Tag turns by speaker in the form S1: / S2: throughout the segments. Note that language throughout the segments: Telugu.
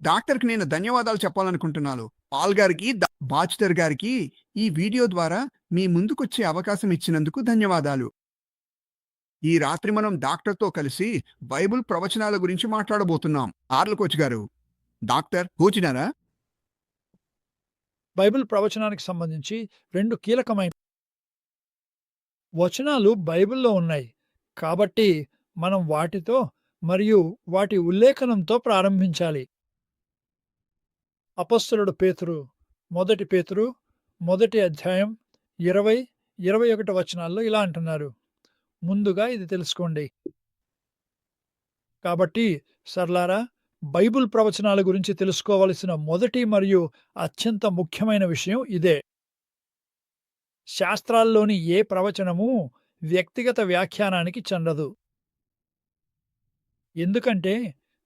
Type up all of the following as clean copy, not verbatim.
S1: డాక్టర్‌కి నేను ధన్యవాదాలు చెప్పాలనుకుంటున్నాను. పాల్ గారికి, బాచ్‌టర్ గారికి ఈ వీడియో ద్వారా మీ ముందుకొచ్చే అవకాశం ఇచ్చినందుకు ధన్యవాదాలు. ఈ రాత్రి మనం డాక్టర్‌తో కలిసి బైబిల్ ప్రవచనాల గురించి మాట్లాడబోతున్నాం. కోచ్ గారు, డాక్టర్ కూర్చున్నారా?
S2: బైబిల్ ప్రవచనానికి సంబంధించి 2 కీలకమైన వచనాలు బైబిల్‌లో ఉన్నాయి. కాబట్టి మనం వాటితో మరియు వాటి ఉల్లేఖనంతో ప్రారంభించాలి. అపొస్తలుడు పేతురు, మొదటి పేతురు, మొదటి అధ్యాయం 20, 21 వచనాల్లో ఇలా అంటున్నారు. ముందుగా ఇది తెలుసుకోండి. కాబట్టి సర్లారా, బైబిల్ ప్రవచనాల గురించి తెలుసుకోవలసిన మొదటి మరియు అత్యంత ముఖ్యమైన విషయం ఇదే. శాస్త్రాల్లోని ఏ ప్రవచనమూ వ్యక్తిగత వ్యాఖ్యానానికి చెందదు. ఎందుకంటే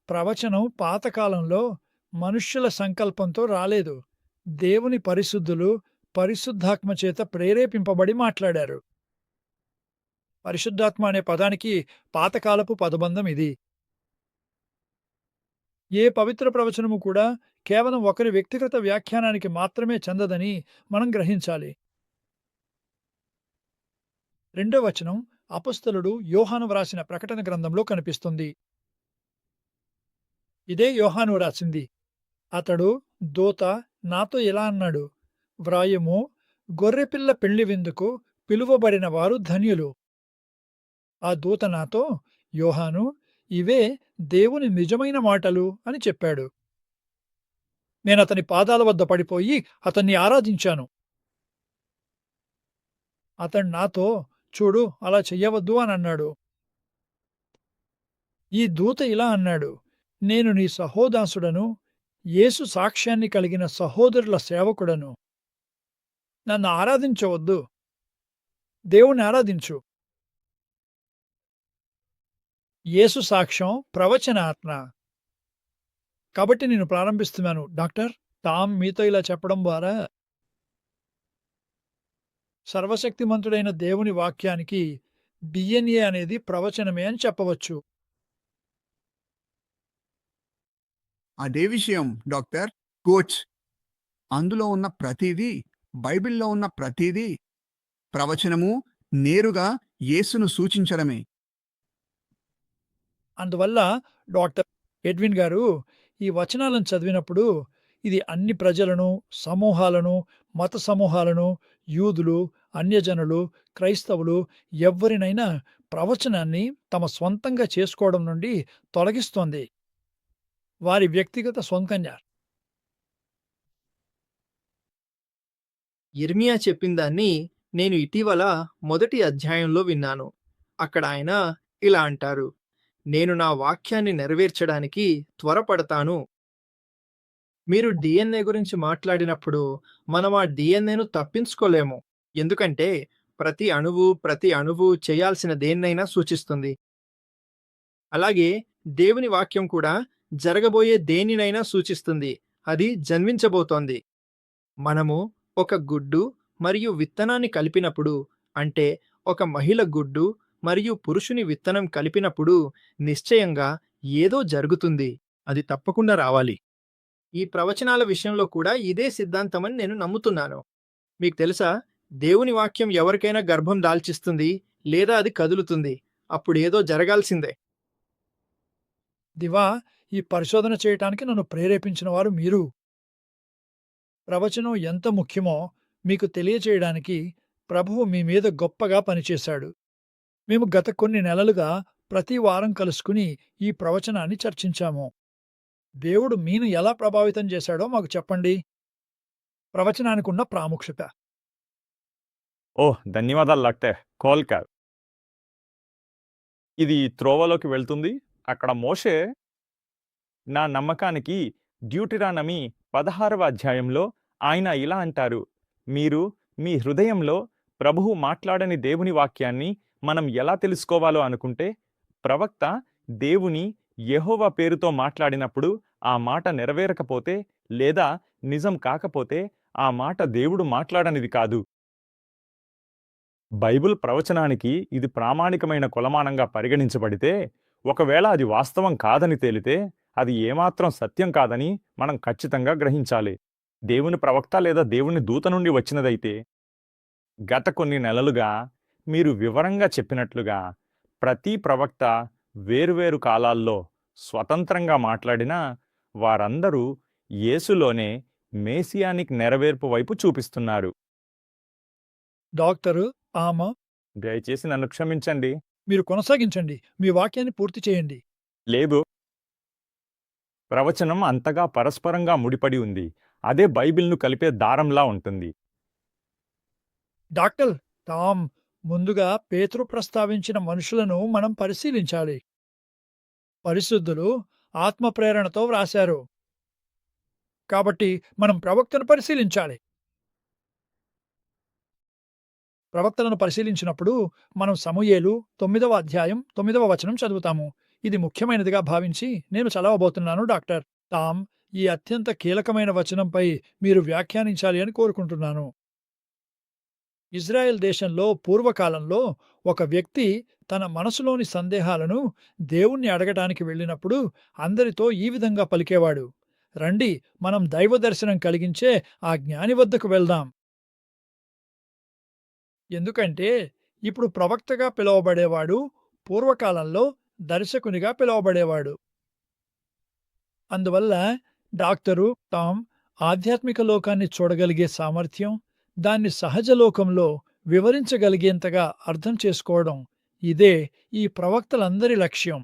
S2: ప్రవచనం పాతకాలంలో మనుష్యుల సంకల్పంతో రాలేదు. దేవుని పరిశుద్ధులు పరిశుద్ధాత్మ చేత ప్రేరేపింపబడి మాట్లాడారు. పరిశుద్ధాత్మ అనే పదానికి పాతకాలపు పదబంధం ఇది. ఏ పవిత్ర ప్రవచనము కూడా కేవలం ఒకరి వ్యక్తిగత వ్యాఖ్యానానికి మాత్రమే చెందదని మనం గ్రహించాలి. రెండో వచనం అపొస్తలుడు యోహాను వ్రాసిన ప్రకటన గ్రంథంలో కనిపిస్తుంది. ఇదే యోహాను రాసింది. అతడు దూత నాతో ఇలా అన్నాడు, వ్రాయుము, గొర్రెపిల్ల పెళ్లి విందుకు పిలువబడిన వారు ధన్యులు. ఆ దూత నాతో, యోహాను, ఇవే దేవుని నిజమైన మాటలు అని చెప్పాడు. నేనతని పాదాల వద్ద పడిపోయి అతన్ని ఆరాధించాను. అతడు నాతో, చూడు, అలా చెయ్యవద్దు అని అన్నాడు. ఈ దూత ఇలా అన్నాడు, నేను నీ సహోదాసుడను, యేసు సాక్ష్యాన్ని కలిగిన సహోదరుల సేవకుడను. నన్ను ఆరాధించవద్దు, దేవుణ్ణి ఆరాధించు. యేసు సాక్ష్యం ప్రవచనాత్మ. కాబట్టి నేను ప్రారంభిస్తున్నాను. డాక్టర్ టామ్ మీతో ఇలా చెప్పడం ద్వారా సర్వశక్తిమంతుడైన దేవుని వాక్యానికి DNA అనేది ప్రవచనమే అని చెప్పవచ్చు.
S1: అదే విషయం డాక్టర్. కోచ్, అందులో ఉన్న ప్రతీదీ, బైబిల్‌లో ఉన్న ప్రతీదీ ప్రవచనము నేరుగా యేసును సూచించడమే.
S2: అందువల్ల డాక్టర్ ఎడ్విన్ గారు ఈ వచనాలను చదివినప్పుడు ఇది అన్ని ప్రజలను, సమూహాలను, మత సమూహాలను, యూదులు, అన్యజనులు, క్రైస్తవులు ఎవ్వరినైనా ప్రవచనాన్ని తమ స్వంతంగా చేసుకోవడం నుండి తొలగిస్తోంది. వారి వ్యక్తిగత సొంతంగా.
S3: యిర్మీయా చెప్పిందాన్ని నేను ఇటీవల మొదటి అధ్యాయంలో విన్నాను. అక్కడ ఆయన ఇలా అంటారు, నేను నా వాక్యాన్ని నెరవేర్చడానికి త్వరపడతాను. మీరు DNA గురించి మాట్లాడినప్పుడు మనం ఆ DNAను తప్పించుకోలేము. ఎందుకంటే ప్రతి అణువు చేయాల్సిన దేన్నైనా సూచిస్తుంది. అలాగే దేవుని వాక్యం కూడా జరగబోయే దేనినైనా సూచిస్తుంది. అది జన్మించబోతోంది. మనము ఒక గుడ్డు మరియు విత్తనాన్ని కలిపినప్పుడు, అంటే ఒక మహిళ గుడ్డు మరియు పురుషుని విత్తనం కలిపినప్పుడు నిశ్చయంగా ఏదో జరుగుతుంది. అది తప్పకుండా రావాలి. ఈ ప్రవచనాల విషయంలో కూడా ఇదే సిద్ధాంతమని నేను నమ్ముతున్నాను. మీకు తెలుసా, దేవుని వాక్యం ఎవరికైనా గర్భం దాల్చిస్తుంది లేదా అది కదులుతుంది. అప్పుడు ఏదో జరగాల్సిందే.
S2: దివా, ఈ పరిశోధన చేయటానికి నన్ను ప్రేరేపించిన వారు మీరు. ప్రవచనం ఎంత ముఖ్యమో మీకు తెలియచేయడానికి ప్రభువు మీ మీద గొప్పగా పనిచేశాడు. మేము గత కొన్ని నెలలుగా ప్రతి వారం కలుసుకుని ఈ ప్రవచనాన్ని చర్చించాము. దేవుడు మీను ఎలా ప్రభావితం చేశాడో మాకు చెప్పండి. ప్రవచనానికున్న ప్రాముఖ్యత.
S4: ఓహ్! ధన్యవాదాలు డాక్టర్ కోల్కర్. ఇది త్రోవలోకి వెళ్తుంది. అక్కడ మోషే నా నమ్మకానికి డ్యూటెరానమీ 16వ అధ్యాయంలో ఆయన ఇలా అంటారు, మీరు మీ హృదయంలో ప్రభువు మాట్లాడని దేవుని వాక్యాన్ని మనం ఎలా తెలుసుకోవాలో అనుకుంటే, ప్రవక్త దేవుని యెహోవా పేరుతో మాట్లాడినప్పుడు ఆ మాట నెరవేరకపోతే లేదా నిజం కాకపోతే ఆ మాట దేవుడు మాట్లాడనిది కాదు. బైబిల్ ప్రవచనానికి ఇది ప్రామాణికమైన కొలమానంగా పరిగణించబడితే, ఒకవేళ అది వాస్తవం కాదని తేలితే అది ఏమాత్రం సత్యం కాదని మనం ఖచ్చితంగా గ్రహించాలి. దేవుని ప్రవక్త లేదా దేవుని దూత నుండి వచ్చినదైతే గత కొన్ని నెలలుగా మీరు వివరంగా చెప్పినట్లుగా ప్రతి ప్రవక్త వేరువేరు కాలాల్లో స్వతంత్రంగా మాట్లాడినా వారందరూ యేసులోనే మేసియానిక్ నెరవేర్పు వైపు చూపిస్తున్నారు.
S2: డాక్టరు, ఆమె
S4: దయచేసి నన్ను క్షమించండి.
S2: మీరు కొనసాగించండి. మీ వాక్యాన్ని పూర్తి చేయండి.
S4: లేదు, ప్రవచనం అంతగా పరస్పరంగా ముడిపడి ఉంది. అదే బైబిల్ను కలిపే దారంలా ఉంటుంది.
S2: డాక్టర్ టామ్, ముందుగా పేతురు ప్రస్తావించిన మనుషులను మనం పరిశీలించాలి. పరిశుద్ధులు ఆత్మ ప్రేరణతో వ్రాశారు. కాబట్టి మనం ప్రవక్తను పరిశీలించాలి. ప్రవక్తలను పరిశీలించినప్పుడు మనం సమూయేలు 9వ అధ్యాయం 9వ వచనం చదువుతాము. ఇది ముఖ్యమైనదిగా భావించి నేను చదవబోతున్నాను. డాక్టర్ టామ్, ఈ అత్యంత కీలకమైన వచనంపై మీరు వ్యాఖ్యానించాలి అని కోరుకుంటున్నాను. ఇజ్రాయెల్ దేశంలో పూర్వకాలంలో ఒక వ్యక్తి తన మనసులోని సందేహాలను దేవుణ్ణి అడగటానికి వెళ్ళినప్పుడు అందరితో ఈ విధంగా పలికేవాడు: రండి, మనం దైవ దర్శనం కలిగించే ఆ జ్ఞాని వద్దకు వెళ్దాం. ఎందుకంటే ఇప్పుడు ప్రవక్తగా పిలువబడేవాడు పూర్వకాలంలో దర్శకునిగా పిలువబడేవాడు. అందువల్ల డాక్టరు టామ్ ఆధ్యాత్మిక లోకాన్ని చూడగలిగే సామర్థ్యం, దాన్ని సహజ లోకంలో వివరించగలిగేంతగా అర్థం చేసుకోవడం, ఇదే ఈ ప్రవక్తలందరి లక్ష్యం.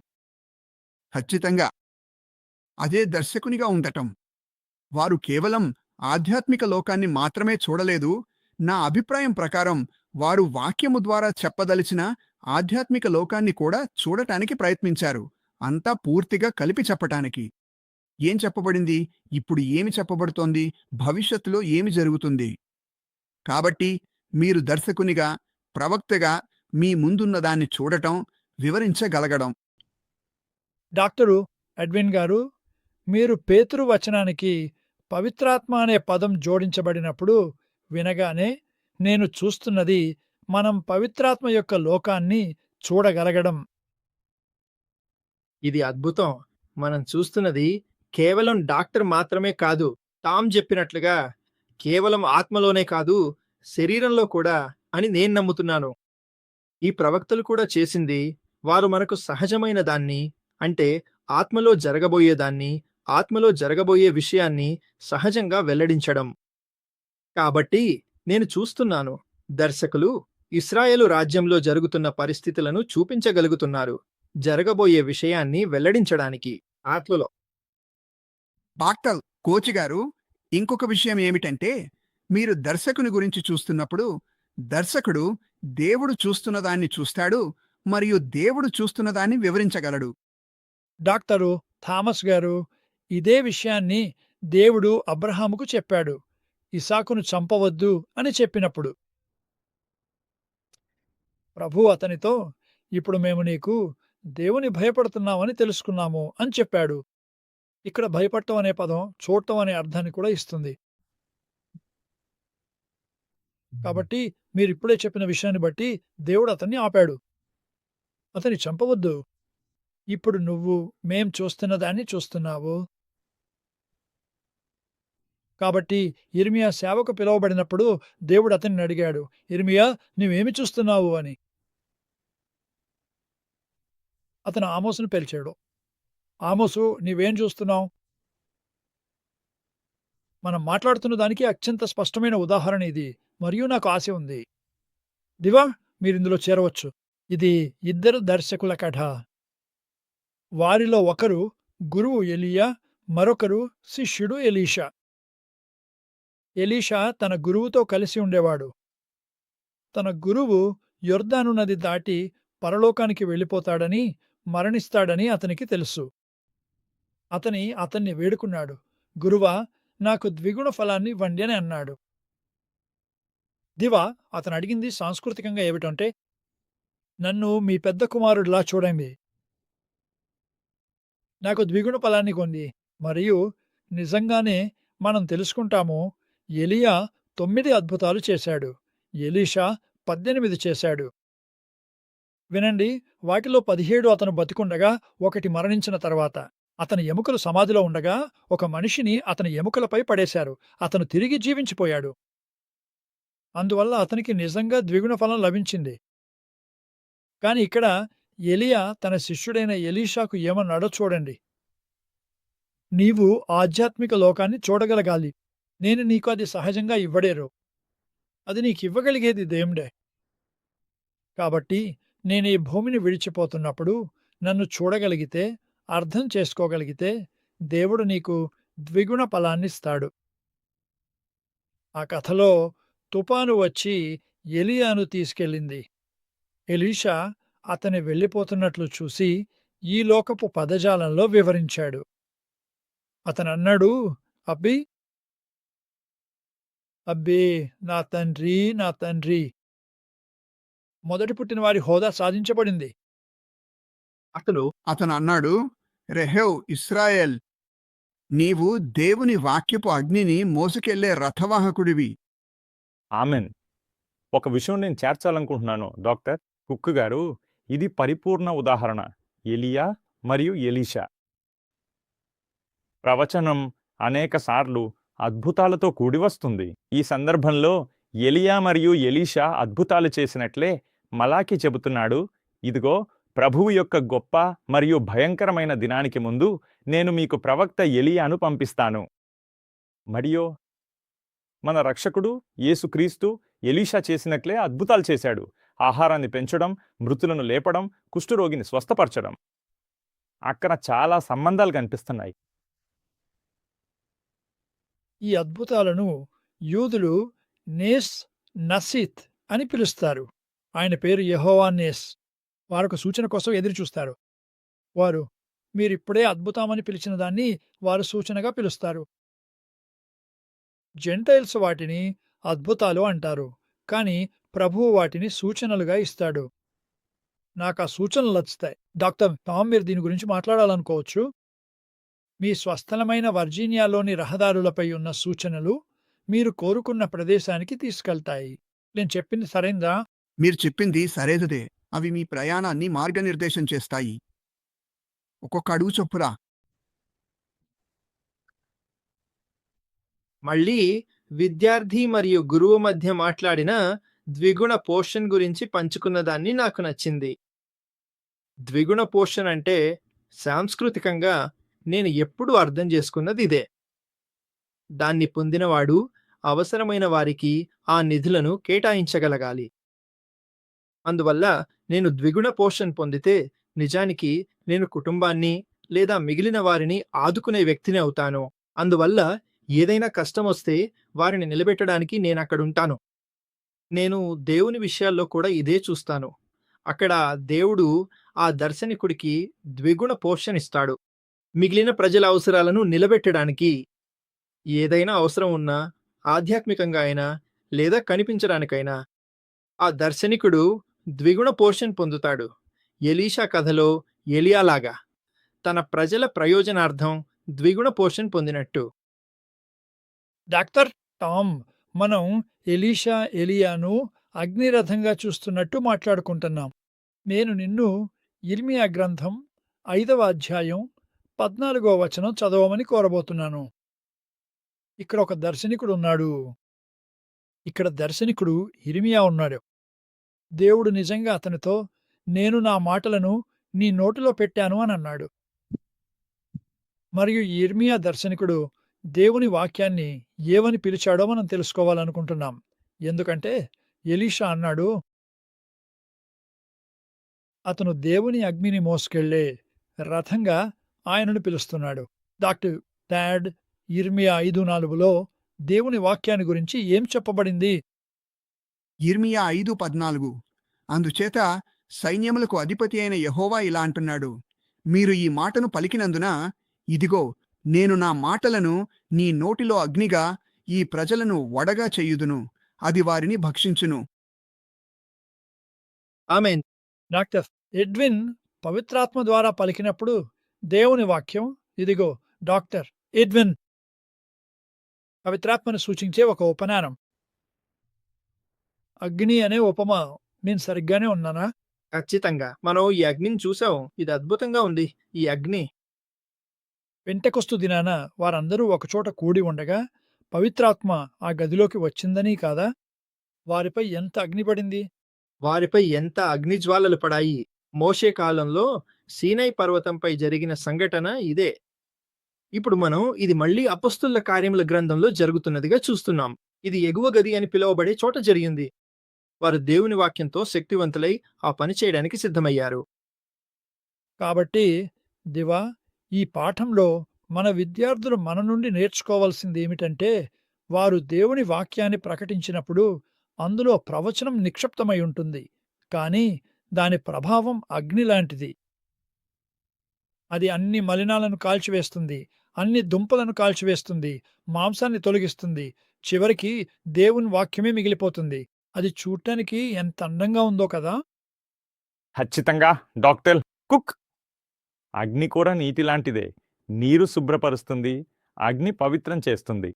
S1: ఖచ్చితంగా అదే దర్శకునిగా ఉండటం. వారు కేవలం ఆధ్యాత్మిక లోకాన్ని మాత్రమే చూడలేదు. నా అభిప్రాయం ప్రకారం వారు వాక్యము ద్వారా చెప్పదలిచిన ఆధ్యాత్మిక లోకాన్ని కూడా చూడటానికి ప్రయత్నించారు. అంతా పూర్తిగా కలిపి చెప్పటానికి. ఏం చెప్పబడింది, ఇప్పుడు ఏమి చెప్పబడుతోంది, భవిష్యత్తులో ఏమి జరుగుతుంది. కాబట్టి మీరు దర్శకునిగా, ప్రవక్తగా మీ ముందున్న దాన్ని చూడటం, వివరించగలగడం.
S2: డాక్టరు ఎడ్విన్ గారు, మీరు పేతురు వచనానికి పవిత్రాత్మ అనే పదం జోడించబడినప్పుడు వినగానే నేను చూస్తున్నది మనం పవిత్రాత్మ యొక్క లోకాన్ని చూడగలగడం.
S3: ఇది అద్భుతం. మనం చూస్తున్నది కేవలం డాక్టర్ మాత్రమే కాదు. టామ్ చెప్పినట్లుగా కేవలం ఆత్మలోనే కాదు, శరీరంలో కూడా అని నేను నమ్ముతున్నాను. ఈ ప్రవక్తలు కూడా చేసింది వారు మనకు సహజమైన దాన్ని, అంటే ఆత్మలో జరగబోయేదాన్ని, ఆత్మలో జరగబోయే విషయాన్ని సహజంగా వెల్లడించడం. కాబట్టి నేను చూస్తున్నాను, దర్శకులు ఇశ్రాయేలు రాజ్యంలో జరుగుతున్న పరిస్థితులను చూపించగలుగుతున్నారు, జరగబోయే విషయాన్ని వెల్లడించడానికి ఆత్మలో.
S1: డాక్టర్ కోచ్ గారు, ఇంకొక విషయం ఏమిటంటే, మీరు దర్శకుని గురించి చూస్తున్నప్పుడు దర్శకుడు దేవుడు చూస్తున్న దాన్ని చూస్తాడు మరియు దేవుడు చూస్తున్న దాన్ని వివరించగలడు.
S2: డాక్టరు థామస్ గారు, ఇదే విషయాన్ని దేవుడు అబ్రహాముకు చెప్పాడు, ఇసాకును చంపవద్దు అని చెప్పినప్పుడు. ప్రభు అతనితో, ఇప్పుడు మేము నీకు దేవుని భయపడుతున్నామని తెలుసుకున్నాము అని చెప్పాడు. ఇక్కడ భయపడటం అనే పదం చూడటం అనే అర్థాన్ని కూడా ఇస్తుంది. కాబట్టి మీరిప్పుడే చెప్పిన విషయాన్ని బట్టి దేవుడు అతన్ని ఆపాడు. అతన్ని చంపవద్దు. ఇప్పుడు నువ్వు మేం చూస్తున్న దాన్ని చూస్తున్నావు. కాబట్టి యిర్మీయా సేవకు పిలువబడినప్పుడు దేవుడు అతన్ని అడిగాడు, యిర్మీయా, నువ్వేమి చూస్తున్నావు అని. అతను ఆమోసును పిలిచాడు. ఆమోసు, నీవేం చూస్తున్నావు? మనం మాట్లాడుతున్న దానికి అత్యంత స్పష్టమైన ఉదాహరణ ఇది, మరియు నాకు ఆశ ఉంది. దివా, మీరిందులో చేరవచ్చు. ఇది ఇద్దరు దర్శకుల కథ. వారిలో ఒకరు గురువు ఎలీయా, మరొకరు శిష్యుడు ఎలీషా. ఎలీషా తన గురువుతో కలిసి ఉండేవాడు. తన గురువు యొర్దాను నది దాటి పరలోకానికి వెళ్ళిపోతాడని, మరణిస్తాడని అతనికి తెలుసు. అతన్ని వేడుకున్నాడు, గురువా, నాకు ద్విగుణ ఫలాన్ని ఇవ్వండి అని అన్నాడు. దివా, అతను అడిగింది సాంస్కృతికంగా ఏమిటంటే, నన్ను మీ పెద్ద కుమారుడిలా చూడండి, నాకు ద్విగుణ ఫలాన్ని కొంది. మరియు నిజంగానే మనం తెలుసుకుంటాము, ఎలియా 9 అద్భుతాలు చేశాడు, ఎలీషా 18 చేశాడు. వినండి, వాటిలో 17 అతను బతికుండగా, ఒకటి మరణించిన తర్వాత. అతని ఎముకలు సమాధిలో ఉండగా ఒక మనిషిని అతని ఎముకలపై పడేశారు. అతను తిరిగి జీవించిపోయాడు. అందువల్ల అతనికి నిజంగా ద్విగుణ ఫలం లభించింది. కాని ఇక్కడ ఎలియా తన శిష్యుడైన ఎలీషాకు ఏమన్నాడో చూడండి. నీవు ఆధ్యాత్మిక లోకాన్ని చూడగలగాలి. నేను నీకు అది సహజంగా ఇవ్వడేరు. అది నీకివ్వగలిగేది దేవుడే. కాబట్టి నేనీ భూమిని విడిచిపోతున్నప్పుడు నన్ను చూడగలిగితే, అర్థం చేసుకోగలిగితే దేవుడు నీకు ద్విగుణ ఫలాన్నిస్తాడు. ఆ కథలో తుఫాను వచ్చి ఎలియాను తీసుకెళ్ళింది. ఎలీషా అతని వెళ్ళిపోతున్నట్లు చూసి ఈ లోకపు పదజాలంలో వివరించాడు. అతనన్నాడు, అబ్బీ అబ్బే, నా తండ్రి, నా తండ్రి! మొదటి పుట్టిన వారి హోదా సాధించబడింది.
S1: అతను అన్నాడు, రెహెవ్ ఇశ్రాయేల్, నీవు దేవుని వాక్యపు అగ్నిని మోసుకెళ్లే రథవాహకుడివి.
S4: ఆమెన్. ఒక విషయం నేను చేర్చాలనుకుంటున్నాను డాక్టర్ కుక్ గారు. ఇది పరిపూర్ణ ఉదాహరణ. ఎలియా మరియు ఎలీషా. ప్రవచనం అనేక సార్లు అద్భుతాలతో కూడి వస్తుంది. ఈ సందర్భంలో ఎలియా మరియు ఎలీషా అద్భుతాలు చేసినట్లే మలాకి చెబుతున్నాడు, ఇదిగో ప్రభువు యొక్క గొప్ప మరియు భయంకరమైన దినానికి ముందు నేను మీకు ప్రవక్త ఎలియాను పంపిస్తాను. మరియు మన రక్షకుడు యేసుక్రీస్తు ఎలీషా చేసినట్లే అద్భుతాలు చేశాడు. ఆహారాన్ని పెంచడం, మృతులను లేపడం, కుష్ఠరోగిని స్వస్థపరచడం. అక్కడ చాలా సంబంధాలు కనిపిస్తున్నాయి.
S2: ఈ అద్భుతాలను యూదులు నేస్ నసీత్ అని పిలుస్తారు. ఆయన పేరు యెహోవా నేస్. వారొక సూచన కోసం ఎదురుచూస్తారు. వారు మీరిప్పుడే అద్భుతమని పిలిచిన దాన్ని వారు సూచనగా పిలుస్తారు. జెంటైల్స్ వాటిని అద్భుతాలు అంటారు. కాని ప్రభువు వాటిని సూచనలుగా ఇస్తాడు. నాకా సూచనలు నచ్చుతాయి. డాక్టర్ టామ్, మీరు దీని గురించి మాట్లాడాలనుకోవచ్చు. మీ స్వస్థలమైన వర్జీనియాలోని రహదారులపై ఉన్న సూచనలు మీరు కోరుకున్న ప్రదేశానికి తీసుకెళ్తాయి. నేను చెప్పింది సరైందా?
S1: మీరు చెప్పింది సరేదే. అవి మీ ప్రయాణాన్ని మార్గనిర్దేశం చేస్తాయి. ఒక్కొక్క అడుగు చొప్పున.
S3: మళ్ళీ విద్యార్థి మరియు గురువు మధ్య మాట్లాడిన ద్విగుణ పోషన్ గురించి పంచుకున్న దాన్ని నాకు నచ్చింది. ద్విగుణ పోషన్ అంటే సాంస్కృతికంగా నేను ఎప్పుడూ అర్థం చేసుకున్నది ఇదే. దాన్ని పొందినవాడు అవసరమైన వారికి ఆ నిధులను కేటాయించగలగాలి. అందువల్ల నేను ద్విగుణ పోషన్ పొందితే నిజానికి నేను కుటుంబాన్ని లేదా మిగిలిన వారిని ఆదుకునే వ్యక్తిని అవుతాను. అందువల్ల ఏదైనా కష్టం వస్తే వారిని నిలబెట్టడానికి నేనక్కడుంటాను. నేను దేవుని విషయాల్లో కూడా ఇదే చూస్తాను. అక్కడ దేవుడు ఆ దర్శనికుడికి ద్విగుణ పోషన్ ఇస్తాడు. మిగిలిన ప్రజల అవసరాలను నిలబెట్టడానికి. ఏదైనా అవసరం ఉన్నా, ఆధ్యాత్మికంగా అయినా లేదా కనిపించడానికైనా ఆ దర్శనికుడు ద్విగుణ పోషన్ పొందుతాడు. ఎలీషా కథలో ఎలియాలాగా తన ప్రజల ప్రయోజనార్థం ద్విగుణ పోషన్ పొందినట్టు.
S2: డాక్టర్ టామ్, మనం ఎలీషా, ఎలియాను అగ్నిరథంగా చూస్తున్నట్టు మాట్లాడుకుంటున్నాం. నేను నిన్ను యిర్మీయా గ్రంథం 5వ అధ్యాయం 14వ వచనం చదవమని కోరబోతున్నాను. ఇక్కడ ఒక దర్శనికుడు ఉన్నాడు. ఇక్కడ దర్శనికుడు యిర్మీయా ఉన్నాడు. దేవుడు నిజంగా అతనితో, నేను నా మాటలను నీ నోటిలో పెట్టాను అని అన్నాడు. మరియు యిర్మీయా దర్శనికుడు దేవుని వాక్యాన్ని ఏమని పిలిచాడో మనం తెలుసుకోవాలనుకుంటున్నాం. ఎందుకంటే ఎలీషా అన్నాడు, అతను దేవుని అగ్నిని మోసుకెళ్లే రథంగా ఆయనను పిలుస్తున్నాడు. డాక్టర్ డాడ్, యిర్మీయా 5:4లో దేవుని వాక్యాన్ని గురించి ఏం చెప్పబడింది?
S1: యిర్మీయా 5:14. అందుచేత సైన్యములకు అధిపతి అయిన యెహోవా ఇలా అంటున్నాడు, మీరు ఈ మాటను పలికినందున, ఇదిగో నేను నా మాటలను నీ నోటిలో అగ్నిగా ఈ ప్రజలను వడగా చెయ్యుదును, అది వారిని భక్షించును.
S3: ఆమేన్.
S2: డాక్టర్ ఎడ్విన్ పవిత్రాత్మ ద్వారా పలికినప్పుడు దేవుని వాక్యం, ఇదిగో డాక్టర్ ఎడ్విన్, పవిత్రాత్మను సూచించే ఒక ఉపనానం. అగ్ని అనే ఉపమా. నేను సరిగ్గానే ఉన్నానా?
S3: ఖచ్చితంగా. మనం ఈ అగ్నిని చూసాం. ఇది అద్భుతంగా ఉంది. ఈ అగ్ని
S2: పెంటెకొస్తు దినాన వారందరూ ఒకచోట కూడి ఉండగా పవిత్రాత్మ ఆ గదిలోకి వచ్చిందని కాదా? వారిపై ఎంత అగ్ని పడింది?
S3: వారిపై ఎంత అగ్నిజ్వాలలు పడాయి. మోషే కాలంలో సీనై పర్వతంపై జరిగిన సంఘటన ఇదే. ఇప్పుడు మనం ఇది మళ్ళీ అపొస్తలుల కార్యముల గ్రంథంలో జరుగుతున్నదిగా చూస్తున్నాం. ఇది ఎగువ గది అని పిలువబడే చోట జరిగింది. వారు దేవుని వాక్యంతో శక్తివంతులై ఆ పని చేయడానికి సిద్ధమయ్యారు.
S2: కాబట్టి దివా, ఈ పాఠంలో మన విద్యార్థులు మన నుండి నేర్చుకోవాల్సింది ఏమిటంటే, వారు దేవుని వాక్యాన్ని ప్రకటించినప్పుడు అందులో ప్రవచనం నిక్షిప్తమై ఉంటుంది. కానీ దాని ప్రభావం అగ్ని లాంటిది. అది అన్ని మలినాలను కాల్చివేస్తుంది, అన్ని దుంపలను కాల్చివేస్తుంది, మాంసాన్ని తొలగిస్తుంది. చివరికి దేవుని వాక్యమే మిగిలిపోతుంది. అది చూడటానికి ఎంత అందంగా ఉందో కదా!
S4: ఖచ్చితంగా డాక్టర్ కుక్. అగ్ని కూడా నీటి లాంటిదే. నీరు శుభ్రపరుస్తుంది, అగ్ని పవిత్రం చేస్తుంది.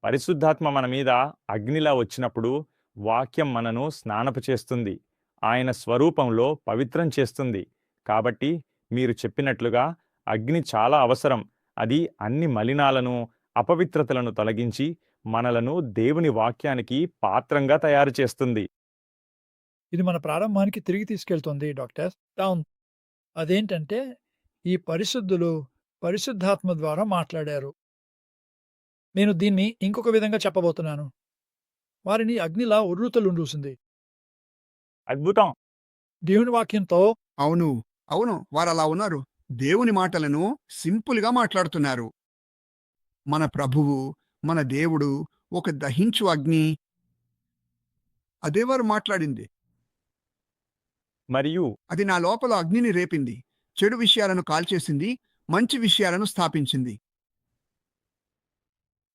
S4: పరిశుద్ధాత్మ మన మీద అగ్నిలా వచ్చినప్పుడు వాక్యం మనను స్నానపు చేస్తుంది, ఆయన స్వరూపంలో పవిత్రం చేస్తుంది. కాబట్టి మీరు చెప్పినట్లుగా అగ్ని చాలా అవసరం. అది అన్ని మలినాలను, అపవిత్రతలను తొలగించి మనలను దేవుని వాక్యానికి పాత్రంగా తయారు చేస్తుంది.
S2: ఇది మన ప్రారంభానికి తిరిగి తీసుకెళ్తుంది డాక్టర్. డౌన్. అదేంటంటే, ఈ పరిశుద్ధులు పరిశుద్ధాత్మ ద్వారా మాట్లాడారు. నేను దీన్ని ఇంకొక విధంగా చెప్పబోతున్నాను. వారిని అగ్నిలా ఉర్రూతలుండూసింది.
S4: అద్భుతం.
S2: దేవుని వాక్యంతో
S1: అవును, అవును, వారలా ఉన్నారు. దేవుని మాటలను సింపుల్గా మాట్లాడుతున్నారు. మన ప్రభువు, మన దేవుడు ఒక దహించు అగ్ని. అదే వారు మాట్లాడింది.
S4: మరియు
S1: అది నా లోపల అగ్నిని రేపింది, చెడు విషయాలను కాల్చేసింది, మంచి విషయాలను స్థాపించింది.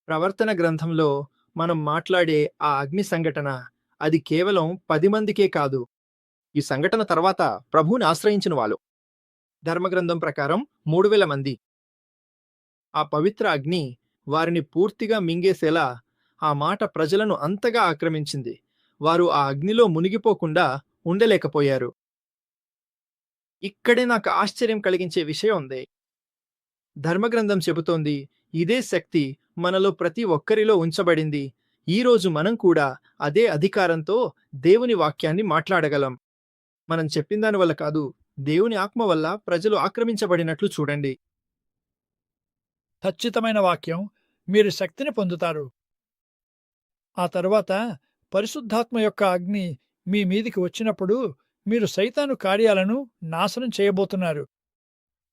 S3: ప్రవర్తన గ్రంథంలో మనం మాట్లాడే ఆ అగ్ని సంఘటన అది కేవలం 10 మందికే కాదు. ఈ సంఘటన తర్వాత ప్రభువుని ఆశ్రయించిన వాళ్ళు ధర్మగ్రంథం ప్రకారం 3000 మంది. ఆ పవిత్ర అగ్ని వారిని పూర్తిగా మింగేసేలా ఆ మాట ప్రజలను అంతగా ఆక్రమించింది. వారు ఆ అగ్నిలో మునిగిపోకుండా ఉండలేకపోయారు. ఇక్కడే నాకు ఆశ్చర్యం కలిగించే విషయం ఉంది. ధర్మగ్రంథం చెబుతోంది ఇదే శక్తి మనలో ప్రతి ఒక్కరిలో ఉంచబడింది. ఈరోజు మనం కూడా అదే అధికారంతో దేవుని వాక్యాన్ని మాట్లాడగలం. మనం చెప్పిన దాని వల్ల కాదు, దేవుని ఆత్మ వల్ల ప్రజలు ఆక్రమించబడినట్లు చూడండి.
S2: ఖచ్చితమైన వాక్యం, మీరు శక్తిని పొందుతారు. ఆ తరువాత పరిశుద్ధాత్మ యొక్క అగ్ని మీ మీదికి వచ్చినప్పుడు మీరు సైతాను కార్యాలను నాశనం చేయబోతున్నారు.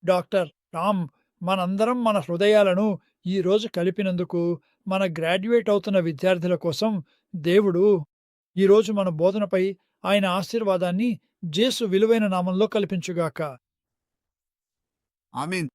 S2: డాక్టర్ రామ్, మనందరం మన హృదయాలను ఈ రోజు కలిపినందుకు మన గ్రాడ్యుయేట్ అవుతున్న విద్యార్థుల కోసం దేవుడు ఈరోజు మన బోధనపై ఆయన ఆశీర్వాదాన్ని జేసు విలువైన నామంలో కల్పించుగాక.
S1: ఆమేన్.